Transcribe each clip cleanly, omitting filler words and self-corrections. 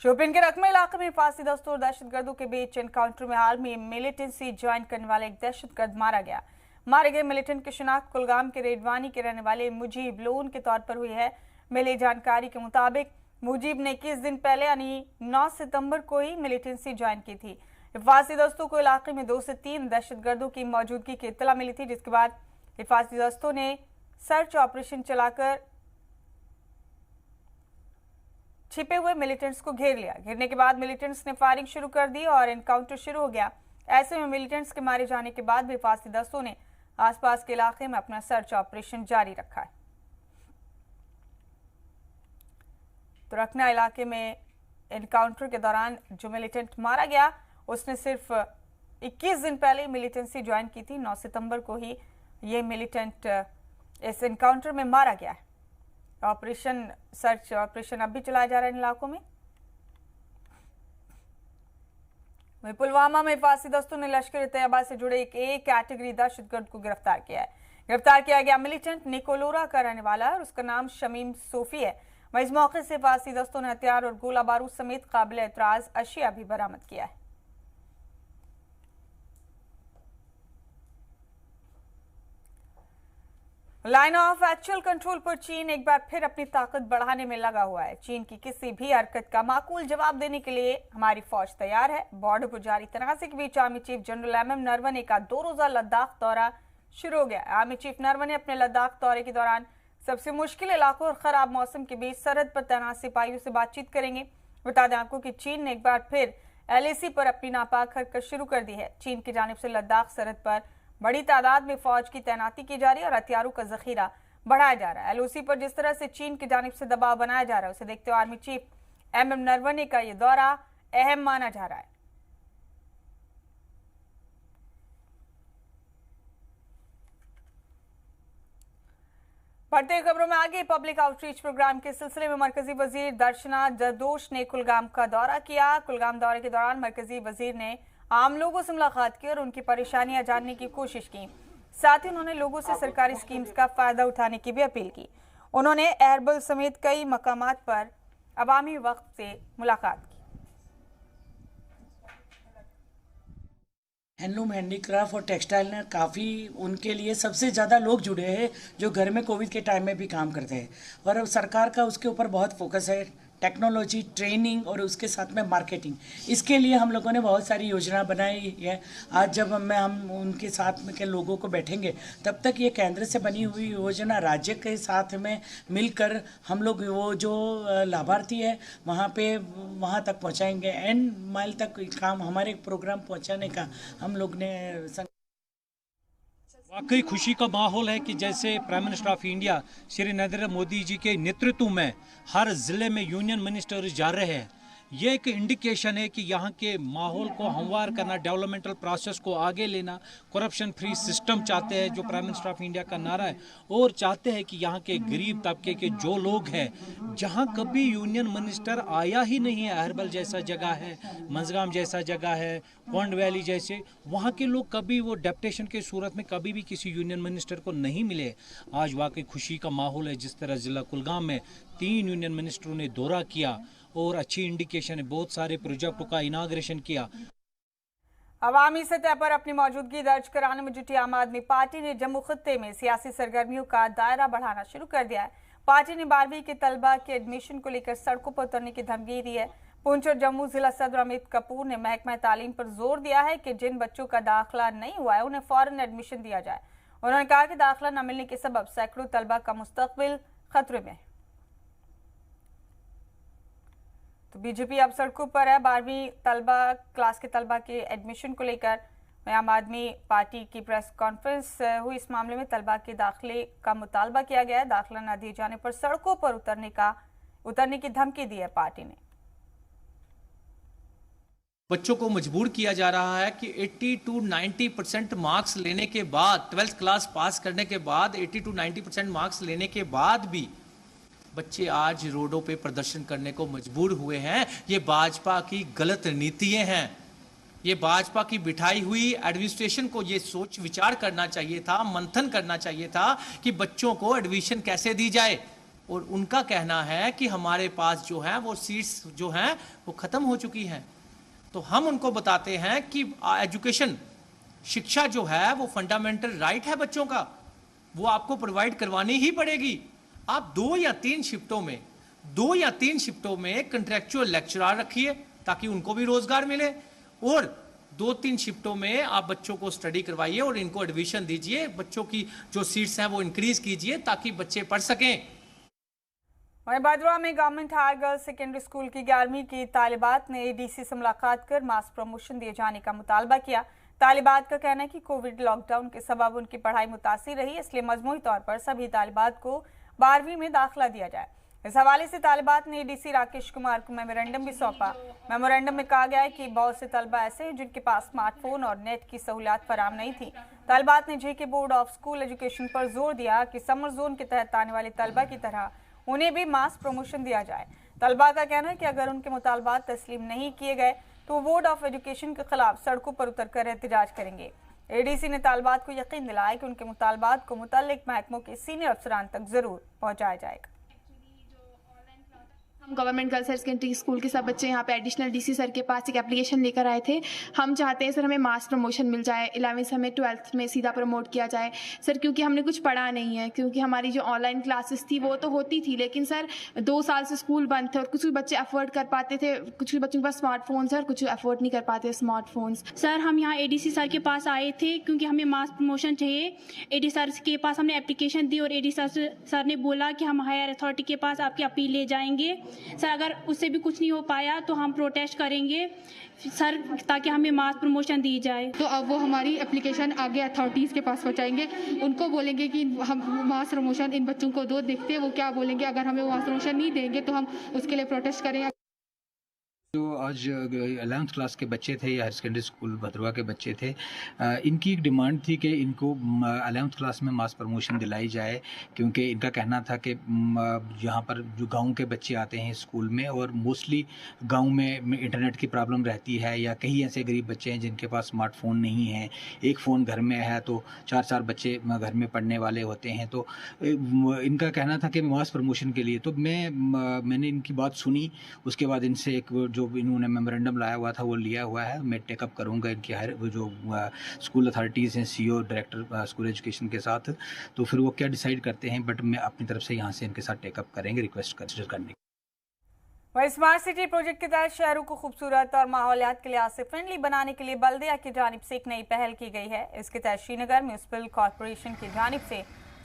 शोपियान के रकमा इलाके में फांसी दस्तों और दहशतगर्दों के बीच एनकाउंटर में हाल में मिलिटेंसी ज्वाइन करने वाला एक दहशतगर्द मारा गया। मारे गए मिलिटेंट की शिनाख्त कुलगाम के रेडवानी के रहने वाले मुजीब लोन के तौर पर हुई है। मिली जानकारी के मुताबिक मुजीब ने 21 दिन पहले यानी 9 सितंबर को ही मिलिटेंसी ज्वाइन की थी। हिफाजी दस्तों को इलाके में 2 से 3 दहशतगर्दों की मौजूदगी की इत्तला मिली थी, जिसके बाद हिफाजी दस्तों ने सर्च ऑपरेशन चलाकर छिपे हुए मिलिटेंट्स को घेर लिया। घेरने के बाद मिलिटेंट्स ने फायरिंग शुरू कर दी और एनकाउंटर शुरू हो गया। ऐसे में मिलिटेंट्स के मारे जाने के बाद भी हिफाजी दस्तों ने आसपास के इलाके में अपना सर्च ऑपरेशन जारी रखा है। तो रखना इलाके में एनकाउंटर के दौरान जो मिलिटेंट मारा गया उसने सिर्फ 21 दिन पहले मिलिटेंसी ज्वाइन की थी। 9 सितंबर को ही ये मिलिटेंट इस एनकाउंटर में मारा गया है। ऑपरेशन सर्च ऑपरेशन अब भी चलाया जा रहा है इन इलाकों में। पुलवामा में हिफाजी दस्तों ने लश्कर तैयबा से जुड़े एक ए कैटेगरी दहशतगर्द को गिरफ्तार किया है। गिरफ्तार किया गया मिलिटेंट निकोलोरा का रहने वाला है और उसका नाम शमीम सोफी है। वहीं इस मौके से हिफाजी दस्तों ने हथियार और गोला बारूद समेत काबिल एतराज अशिया भी बरामद किया है। लाइन ऑफ एक्चुअल कंट्रोल पर चीन एक बार फिर अपनी ताकत बढ़ाने में लगा हुआ है। चीन की किसी भी हरकत का माकूल जवाब देने के लिए हमारी फौज तैयार है। बॉर्डर पर जारी तनाज़े के बीच army chief general MM Naravane का 2 रोजा लद्दाख दौरा शुरू हो गया। आर्मी चीफ नरवणे अपने लद्दाख दौरे के दौरान सबसे मुश्किल इलाकों और खराब मौसम के बीच सरहद पर तैनात सिपाहियों से बातचीत करेंगे। बता दें आपको कि चीन ने एक बार फिर एलएसी पर अपनी नापाक हरकत शुरू कर दी है। चीन की जानिब से लद्दाख सरहद पर बड़ी तादाद में फौज की तैनाती की जा रही है और हथियारों का जखीरा बढ़ाया जा रहा है। एलओसी पर जिस तरह से चीन की जानिब से दबाव बनाया जा रहा है उसे देखते हुए आर्मी चीफ एमएम नरवणे का यह दौरा अहम माना जा रहा है। बढ़ते खबरों में आगे पब्लिक आउटरीच प्रोग्राम के सिलसिले में मरकजी वजीर दर्शना जरदोश ने कुलगाम का दौरा किया। कुलगाम दौरे के दौरान मरकजी वजीर ने आम लोगों से मुलाकात की और उनकी परेशानियां जानने की कोशिश की। साथ ही उन्होंने लोगों से सरकारी स्कीम्स का फायदा उठाने की भी अपील की। उन्होंने एयरबल समेत कई मकामात पर अवामी वक्त से मुलाकात की। हैंडलूम, हैंडीक्राफ्ट और टेक्सटाइल ने काफ़ी उनके लिए सबसे ज़्यादा लोग जुड़े हैं जो घर में कोविड के टाइम में भी काम करते हैं और अब सरकार का उसके ऊपर बहुत फोकस है। टेक्नोलॉजी, ट्रेनिंग और उसके साथ में मार्केटिंग, इसके लिए हम लोगों ने बहुत सारी योजना बनाई है। आज जब हम उनके साथ में के लोगों को बैठेंगे तब तक ये केंद्र से बनी हुई योजना राज्य के साथ में मिलकर हम लोग वो जो लाभार्थी है वहाँ तक पहुँचाएंगे। एंड माइल तक काम हमारे प्रोग्राम पहुँचाने का हम लोग ने वाकई खुशी का माहौल है कि जैसे prime minister of India Shri Narendra Modi ji के नेतृत्व में हर जिले में यूनियन मिनिस्टर्स जा रहे हैं। ये एक इंडिकेशन है कि यहाँ के माहौल को हमवार करना, डेवलपमेंटल प्रोसेस को आगे लेना, करप्शन फ्री सिस्टम चाहते हैं जो प्राइम मिनिस्टर ऑफ इंडिया का नारा है, और चाहते हैं कि यहाँ के गरीब तबके के जो लोग हैं जहाँ कभी यूनियन मिनिस्टर आया ही नहीं है, अहरबल जैसा जगह है, मंजगाम जैसा जगह है, पौंड वैली जैसे, वहाँ के लोग कभी वो डेप्यूटेशन के सूरत में कभी भी किसी यूनियन मिनिस्टर को नहीं मिले। आज वाकई खुशी का माहौल है। जिस तरह जिला कुलगाम में 3 यूनियन मिनिस्टरों ने दौरा किया और अच्छी इंडिकेशन है, बहुत सारे प्रोजेक्टों का इनाग्रेशन किया। अवामी सतह पर अपनी मौजूदगी दर्ज कराने में जुटी आम आदमी पार्टी ने जम्मू खित्ते में सियासी सरगर्मियों का दायरा बढ़ाना शुरू कर दिया है। पार्टी ने 12वीं के तलबा के एडमिशन को लेकर सड़कों पर उतरने की धमकी दी है। पुंछ और जम्मू जिला सदर अमित कपूर ने महकमा तालीम पर जोर दिया है कि जिन बच्चों का दाखिला नहीं हुआ है उन्हें फौरन एडमिशन दिया जाए। उन्होंने कहा कि दाखिला न मिलने के सबब सैकड़ों तलबा का मुस्तकबिल खतरे में है। तो बीजेपी अब सड़कों पर है। 12वीं तलबा क्लास के तलबा के एडमिशन को लेकर आम आदमी पार्टी की प्रेस कॉन्फ्रेंस हुई। इस मामले में तलबा के दाखिले का मुतालबा किया गया है। दाखिला न दिए जाने पर सड़कों पर उतरने की धमकी दी है पार्टी ने। बच्चों को मजबूर किया जा रहा है कि 80 to 90% मार्क्स लेने के बाद, 12th क्लास पास करने के बाद 80 to 90% मार्क्स लेने के बाद भी बच्चे आज रोडों पे प्रदर्शन करने को मजबूर हुए हैं। ये भाजपा की गलत नीतियां हैं। ये भाजपा की बिठाई हुई एडमिनिस्ट्रेशन को ये सोच विचार करना चाहिए था, मंथन करना चाहिए था कि बच्चों को एडमिशन कैसे दी जाए। और उनका कहना है कि हमारे पास जो है वो सीट्स जो हैं वो ख़त्म हो चुकी हैं। तो हम उनको बताते हैं कि एजुकेशन, शिक्षा जो है वो फंडामेंटल राइट है बच्चों का, वो आपको प्रोवाइड करवानी ही पड़ेगी। आप 2 या 3 शिफ्टों में कंट्रेक्चुअल लेक्चरर रखिए ताकि उनको भी रोजगार मिले, और 2-3 शिफ्टों में आप बच्चों को स्टडी करवाइए और इनको एडमिशन दीजिए, बच्चों की जो सीट्स हैं वो इंक्रीज कीजिए ताकि बच्चे पढ़ सकें। वहीं भद्रवा में government higher girls secondary school की 11वीं की तालिबात ने एडीसी से मुलाकात कर मास प्रमोशन दिए जाने का मुतालबा किया। तालिबात का कहना है कि कोविड लॉकडाउन के सबब उनकी पढ़ाई मुतासिर रही, इसलिए मजमूई तौर पर सभी तालिबात को 12वीं में दाखिला दिया जाए। इस हवाले से तालिबात ने एडीसी राकेश कुमार को मेमोरेंडम भी सौंपा। मेमोरेंडम में कहा गया है कि बहुत से तलबा ऐसे हैं जिनके पास स्मार्टफोन और नेट की सहूलियत फराम नहीं थी। तालिबात ने जेके बोर्ड ऑफ स्कूल एजुकेशन पर जोर दिया कि समर जोन के तहत आने वाले तलबा की तरह उन्हें भी मास प्रमोशन दिया जाए। तलबा का कहना है कि अगर उनके मुतालबात तस्लीम नहीं किए गए तो बोर्ड ऑफ एजुकेशन के खिलाफ सड़कों पर उतरकर एहतजाज करेंगे। एडीसी ने तालिबात को यकीन दिलाया कि उनके मुतालबात को मुतल्लिक महकमों के सीनियर अफसरान तक जरूर पहुंचाया जाएगा। हम government girls higher secondary school के सब बच्चे यहाँ पे एडिशनल डीसी सर के पास एक एप्लीकेशन लेकर आए थे। हम चाहते हैं सर हमें मास प्रमोशन मिल जाए, 11वीं से हमें 12th में सीधा प्रमोट किया जाए सर, क्योंकि हमने कुछ पढ़ा नहीं है। क्योंकि हमारी जो ऑनलाइन क्लासेस थी वो तो होती थी, लेकिन सर 2 साल से स्कूल बंद थे और कुछ बच्चे अफोर्ड कर पाते थे, कुछ बच्चों के पास स्मार्टफोन्स है और कुछ अफोर्ड नहीं कर पाते स्मार्टफोन्स। सर हम यहाँ एडीसी सर के पास आए थे क्योंकि हमें मास प्रमोशन चाहिए। एडी सर के पास हमने एप्लीकेशन दी और एडी सर ने बोला कि हम हायर अथॉरिटी के पास आपकी अपील ले जाएंगे। सर अगर उससे भी कुछ नहीं हो पाया तो हम प्रोटेस्ट करेंगे सर, ताकि हमें मास प्रमोशन दी जाए। तो अब वो हमारी एप्लीकेशन आगे अथॉरिटीज़ के पास पहुंचाएंगे, उनको बोलेंगे कि हम मास प्रमोशन इन बच्चों को दो। देखते हैं वो क्या बोलेंगे। अगर हमें मास प्रमोशन नहीं देंगे तो हम उसके लिए प्रोटेस्ट करेंगे। जो आज 11th क्लास के बच्चे थे या हायर सेकेंडरी स्कूल भद्रवा के बच्चे थे, इनकी एक डिमांड थी कि इनको 11th क्लास में मास प्रमोशन दिलाई जाए, क्योंकि इनका कहना था कि यहाँ पर जो गांव के बच्चे आते हैं स्कूल में और मोस्टली गांव में इंटरनेट की प्रॉब्लम रहती है, या कई ऐसे गरीब बच्चे हैं जिनके पास स्मार्टफोन नहीं है। एक फ़ोन घर में है तो 4-4 बच्चे घर में पढ़ने वाले होते हैं। तो इनका कहना था कि मास प्रमोशन के लिए, तो मैंने इनकी बात सुनी। उसके बाद इनसे एक जो इन्होंने मेमोरेंडम लाया हुआ था वो लिया हुआ है। मैं टेकअप करूंगा इनकी जो स्कूल अथॉरिटीज़ हैं, सीईओ डायरेक्टर स्कूल एजुकेशन के साथ, तो फिर वो क्या डिसाइड करते हैं, बट मैं अपनी तरफ से यहाँ से इनके साथ टेकअप करेंगे, रिक्वेस्ट कंसिडर करने। वहीं स्मार्ट सिटी प्रोजेक्ट के तहत शहरों को खूबसूरत और माहौलियात के लिहाज से फ्रेंडली बनाने के लिए बल्दिया की जानिब से एक नई पहल की गई है। इसके तहत श्रीनगर म्यूनिसिपल कॉरपोरेशन की जानिब से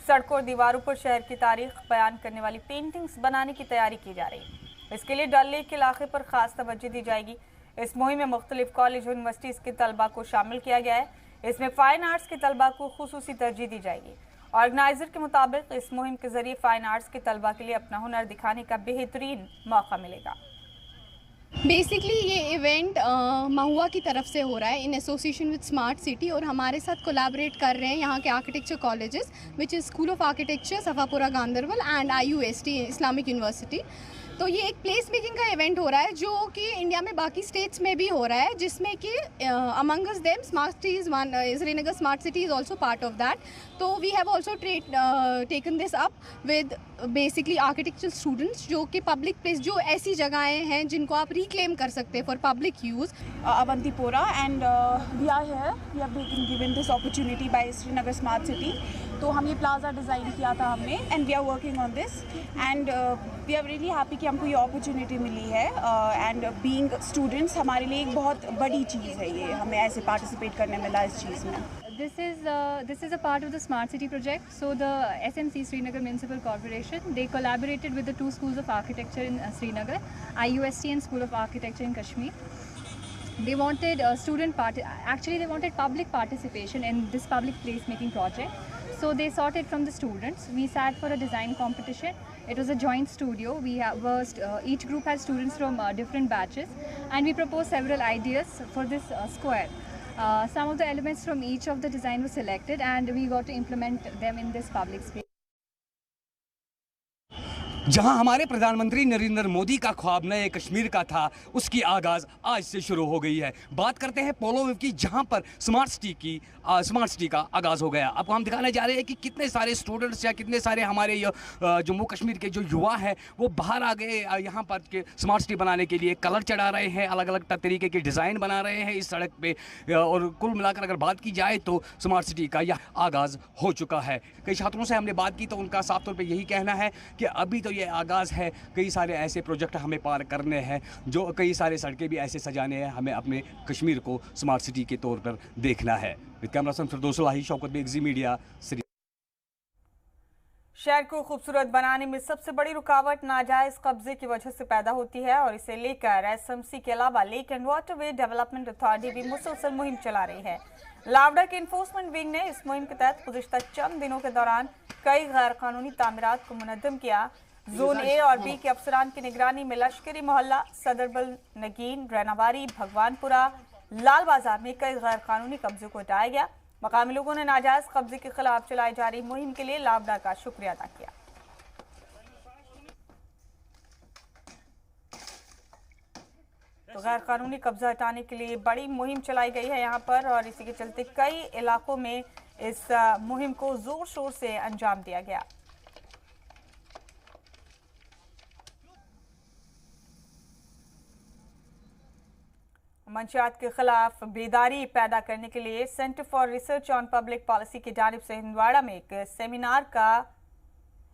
सड़कों और दीवारों पर शहर की तारीख बयान करने वाली पेंटिंग्स बनाने की तैयारी की जा रही है। इसके लिए डल लेक के इलाके पर खास तवज्जो दी जाएगी। इस मुहिम में मुख्तलिफ कॉलेज और यूनिवर्सिटीज़ के तलबा को शामिल किया गया है। इसमें फ़ाइन आर्ट्स के तलबा को खुसूसी तरजीह दी जाएगी। ऑर्गेनाइजर के मुताबिक इस मुहिम के जरिए फ़ाइन आर्ट्स के तलबा के लिए अपना हुनर दिखाने का बेहतरीन मौका मिलेगा। बेसिकली ये इवेंट महुआ की तरफ से हो रहा है in association with smart city, और हमारे साथ कोलैबोरेट कर रहे हैं यहाँ के architecture colleges which is school of architecture Safapura Ganderbal and IUST Islamic university. तो ये एक प्लेस मेकिंग का इवेंट हो रहा है जो कि इंडिया में बाकी स्टेट्स में भी हो रहा है, जिसमें कि among us them smart cities one Srinagar smart city is also part of that. तो we have also taken this up with basically architectural students, जो कि पब्लिक प्लेस, जो ऐसी जगहें हैं जिनको आप रिक्लेम कर सकते हैं for public use. Avantipora and we are here. We have been given this opportunity by Srinagar Smart City. तो हम ये प्लाजा डिज़ाइन किया था हमने, and we are working on this and we are really happy कि हमको ये opportunity मिली है। एंड बीइंग स्टूडेंट्स हमारे लिए एक बहुत बड़ी चीज़ है, ये हमें ऐसे पार्टिसिपेट करने मिला इस चीज़ में। This is a part of the Smart City project. So the SMC Srinagar Municipal Corporation, they collaborated with the 2 schools of architecture in Srinagar, IUST and School of Architecture in Kashmir. They wanted they wanted public participation in this public placemaking project. So they sought it from the students. We sat for a design competition. It was a joint studio. Each group had students from different batches, and we proposed several ideas for this square. Some of the elements from each of the design were selected, and we got to implement them in this public space. जहां हमारे प्रधानमंत्री नरेंद्र मोदी का ख्वाब नए कश्मीर का था, उसकी आगाज़ आज से शुरू हो गई है। बात करते हैं पोलो वेव की, जहां पर स्मार्ट सिटी का आगाज़ हो गया। आपको हम दिखाने जा रहे हैं कि कितने सारे स्टूडेंट्स या कितने सारे हमारे जम्मू कश्मीर के जो युवा हैं वो बाहर आ गए यहाँ पर के स्मार्ट सिटी बनाने के लिए। कलर चढ़ा रहे हैं, अलग अलग तरीके के डिज़ाइन बना रहे हैं इस सड़क पे, और कुल मिलाकर अगर बात की जाए तो स्मार्ट सिटी का यह आगाज़ हो चुका है। कई छात्रों से हमने बात की तो उनका साफ तौर पर यही कहना है कि अभी तो ये आगाज़ है, कई सारे ऐसे प्रोजेक्ट हमें पार करने हैं, जो कई सारे सड़कें भी ऐसे सजाने हैं, हमें अपने कश्मीर को स्मार्ट सिटी के तौर पर देखना है। विद कैमरा पर्सन फिरदौस लाही, शौकत बेग, ज़ी मीडिया, श्री। शहर को खूबसूरत बनाने में सबसे बड़ी रुकावट नाजायज कब्जे की वजह से पैदा होती है और इसे लेकर एसएमसी के अलावा lake and waterway development authority भी मुसलसल मुहिम चला रही है। लावडा के इन्फोर्समेंट विंग ने इस मुहिम के तहत गुज़िश्ता चंद दिनों के दौरान कई गैर कानूनी तामीरात को मुनद्दम किया। जोन ए और बी के अफसरान की निगरानी में लश्करी मोहल्ला, सदरबल, नगीन, रैनावारी, भगवानपुरा, लाल बाजार में कई गैर कानूनी कब्जों को हटाया गया। मकामी लोगों ने नाजायज कब्जे के खिलाफ चलाई जा रही मुहिम के लिए लावडा का शुक्रिया अदा किया। तो गैर कानूनी कब्जा हटाने के लिए बड़ी मुहिम चलाई गई है यहाँ पर, और इसी के चलते कई इलाकों में इस मुहिम को जोर शोर से अंजाम दिया गया। मंशियात के खिलाफ बेदारी पैदा करने के लिए centre for research on public policy की जानिब से हिंदवाड़ा में एक सेमिनार का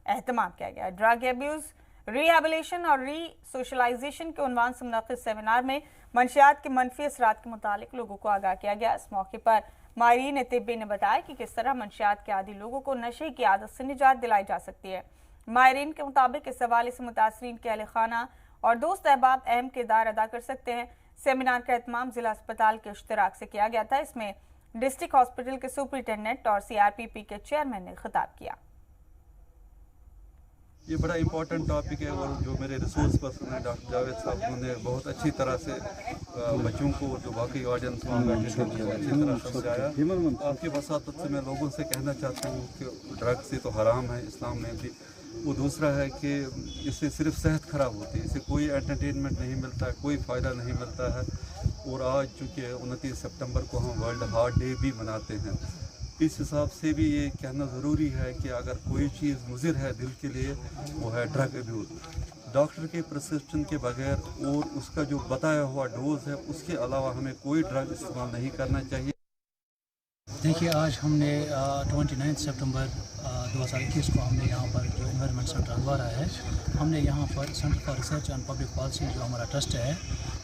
एहतमाम किया गया। ड्रग एब्यूज, रिहेबिलिटेशन और री सोशलाइजेशन के उन्वान से मुनक़िद सेमिनार में मंशियात के मनफी असरात के मुतालिक लोगों को आगाह किया गया। इस मौके पर माहिरीन तिब्बी ने बताया कि किस तरह मंशियात के आदी लोगों को नशे की आदत से निजात दिलाई जा सकती है। माहिरीन के मुताबिक इस हवाले से मुतासरीन के अहल खाना और दोस्त अहबाब अहम किरदार अदा कर सकते हैं। सेमिनार का एहतमाम जिला अस्पताल के इश्तराक से किया गया था। इसमें डिस्ट्रिक्ट हॉस्पिटल के सुपरिटेंडेंट और CRPP के चेयरमैन ने खिताब किया। ये बड़ा इम्पोर्टेंट टॉपिक है और जो मेरे रिसोर्स पर्सन हैं डॉक्टर जावेद साहब, उन्होंने बहुत अच्छी तरह से बच्चों को, जो बाकी ऑडियंस वहाँ बैठे थे, अच्छी तरह समझाया। आपकी वसातत से मैं लोगों से कहना चाहता हूँ कि ड्रग्स से तो हराम है इस्लाम में भी, वो दूसरा है कि इससे सिर्फ सेहत ख़राब होती है, इससे कोई एंटरटेनमेंट नहीं मिलता है, कोई फ़ायदा नहीं मिलता है। और आज चूँकि 29 सितंबर को हम वर्ल्ड हार्ट डे भी मनाते हैं, इस हिसाब से भी ये कहना ज़रूरी है कि अगर कोई चीज़ मुज़िर है दिल के लिए, वो है ड्रग अब्यूज़। डॉक्टर के प्रिस्क्रिप्शन के बगैर और उसका जो बताया हुआ डोज है, उसके अलावा हमें कोई ड्रग इस्तेमाल नहीं करना चाहिए। देखिए, आज हमने 29 सितंबर 2021 को हमने यहाँ पर जो एनवायरनमेंट सेंटर हंदवाड़ा है, हमने यहाँ पर centre for research on public policy जो हमारा ट्रस्ट है,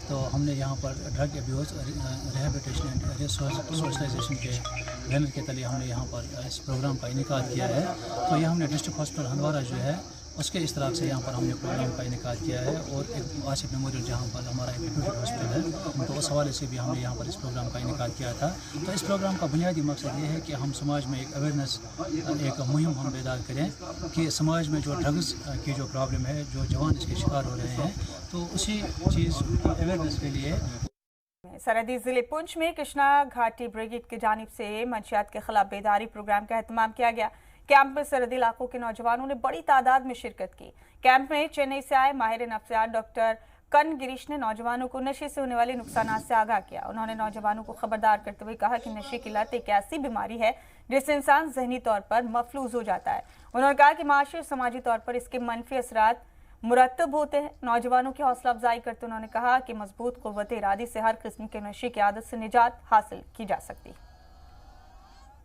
तो हमने यहाँ पर drug abuse, rehabilitation and socialisation के बैनर के तले हमने यहाँ पर इस प्रोग्राम का इनेकाद किया है। तो ये हमने डिस्ट्रिक्ट हॉस्पिटल हंदवाड़ा जो है उसके इस्तराक से यहाँ पर हमने प्रोग्राम का इनेकाद किया है, और एक आसिफ मेमोरियल जहाँ पर हमारा एक रिप्यूटेड हॉस्पिटल है, तो उस हवाले से भी हमने यहाँ पर इस प्रोग्राम का इनेकाद किया था। तो इस प्रोग्राम का बुनियादी मकसद ये है कि हम समाज में एक अवेयरनेस, एक मुहिम हम बेदार करें कि समाज में जो ड्रग्स की जो प्रॉब्लम है, जो जवान इसके शिकार हो रहे हैं, तो उसी चीज़ की अवेयरनेस के लिए सरहदी जिले पुंछ में कृष्णा घाटी ब्रिगेड की जानिब से मंशियात के खिलाफ बेदारी प्रोग्राम का एहतमाम किया गया। कैंप में सरहदी इलाकों के नौजवानों ने बड़ी तादाद में शिरकत की। कैंप में चेन्नई से आए माहिर नफ्सियात डॉक्टर कन गिरीश ने नौजवानों को नशे से होने वाले नुकसानात से आगाह किया। उन्होंने नौजवानों को खबरदार करते हुए कहा कि नशे की लत एक ऐसी बीमारी है जिससे इंसान जहनी तौर पर मफलूज हो जाता है। उन्होंने कहा कि माशी और समाजी तौर पर इसके मनफी असरात मुरतब होते हैं। नौजवानों की हौसला अफजाई करते उन्होंने कहा कि मजबूत कुव्वत इरादी से हर किस्म के नशे की आदत से निजात हासिल की जा सकती है।